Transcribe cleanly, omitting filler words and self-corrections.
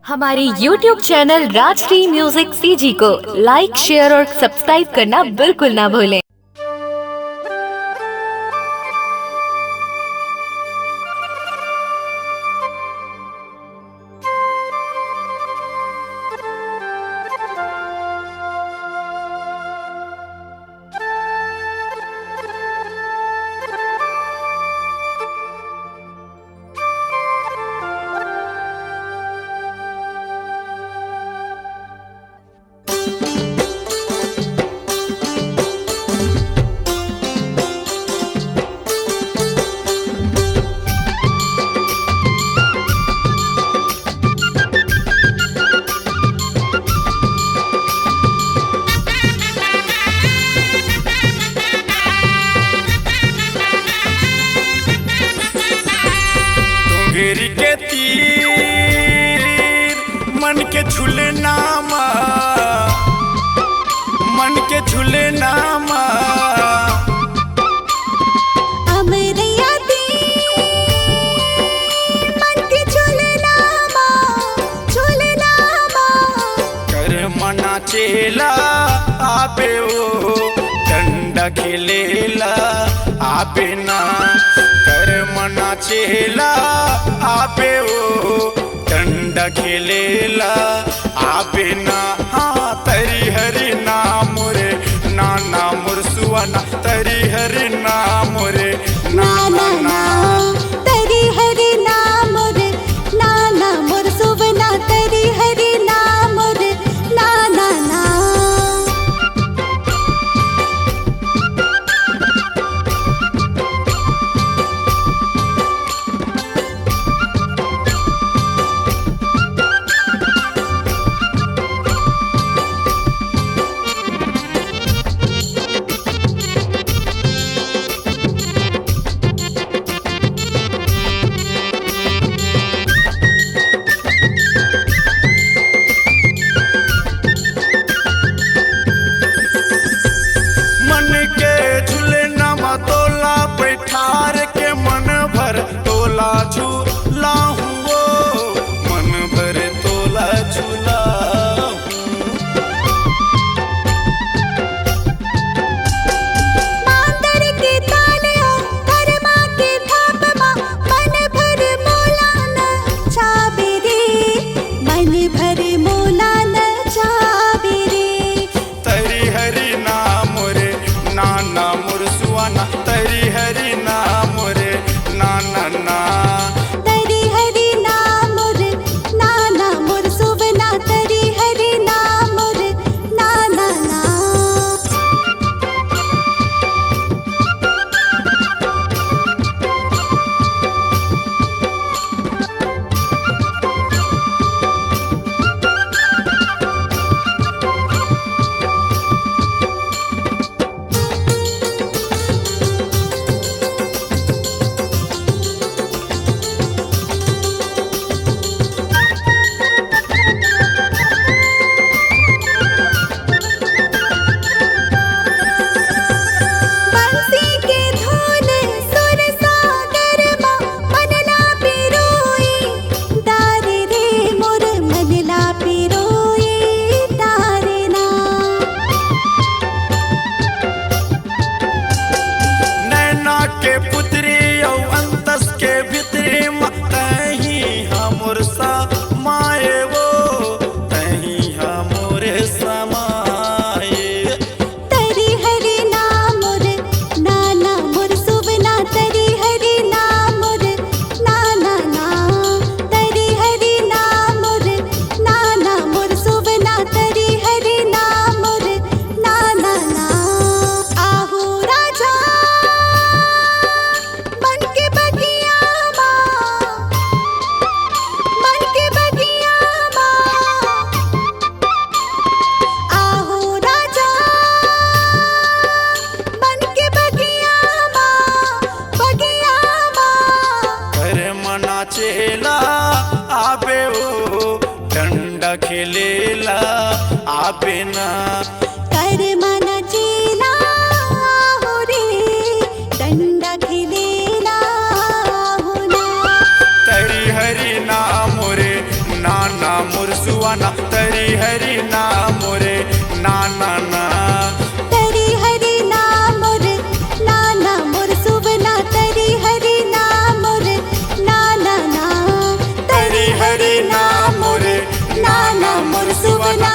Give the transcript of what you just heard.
हमारे YouTube channel Rajshri music CG को like, share और सब्सक्राइब करना बिल्कुल ना भूलें। घेरी के तीर मन के झूले नामा, मन के झूले नामा। अमरैया तीर मन के झूले नामा, झूले नामा। कर मना चेला आबे ओ डंडा खेलेला आबे ना। कर मना चेला आबे ओ डंडा खेलेला आबे ना। हाँ तरी हरि नाम रे नाना मुरसुआना, तरी हरि नाम रे नाना ना। तरी हरि नाम रे नाना मोर सुवना, तरी हरि नाम रे नाना ना। मन के झूले नामा तोला बैठार के मन भर तोला झूला हुओ, मन भर तोला झूला मांदर के ताले ओ कर्मा के थाप मा, मन भर मोला न चाबे रे, मन भर मोला न चाबे रे। तरी हरि नाम रे नाना मुरसुआना, तरी हरि नाम रे नाना ना। तरी हरि नाम रे नाना मोर सुवना, तरी हरि नाम रे नाना ना। बंसी के धुन सुर सागर मा, मनला पिरोई तारे रे मोर मनला पिरोई तारे ना। नैना के पुत्री औ अंतस के भितरी तही हमर सा माए वो, तही हमर समाए। तरी हरि नाम रे नाना मोर सुवना, तरी हरि नाम रे नाना ना। तरी हरि नाम रे नाना मोर सुवना, तरी हरि नाम रे नाना ना। आहू राजा मन के बगिया मा, मन के बगिया मा। आहू राजा मन के बगिया मा, बगिया मा। कर मना चेला आबे ओ डंडा खेलेला आबे ना। कर मन चेला हो रे डंडा खेलेला हो ना। तरी हरि नाम रे नाना मुरसुआना तरी हरी नाम मोरे नाना ना तरी हरी नाम मोरे नाना मोर सुवना तरी हरी नाम मोरे नाना ना तरी हरी नाम मोरे नाना मुरसुआना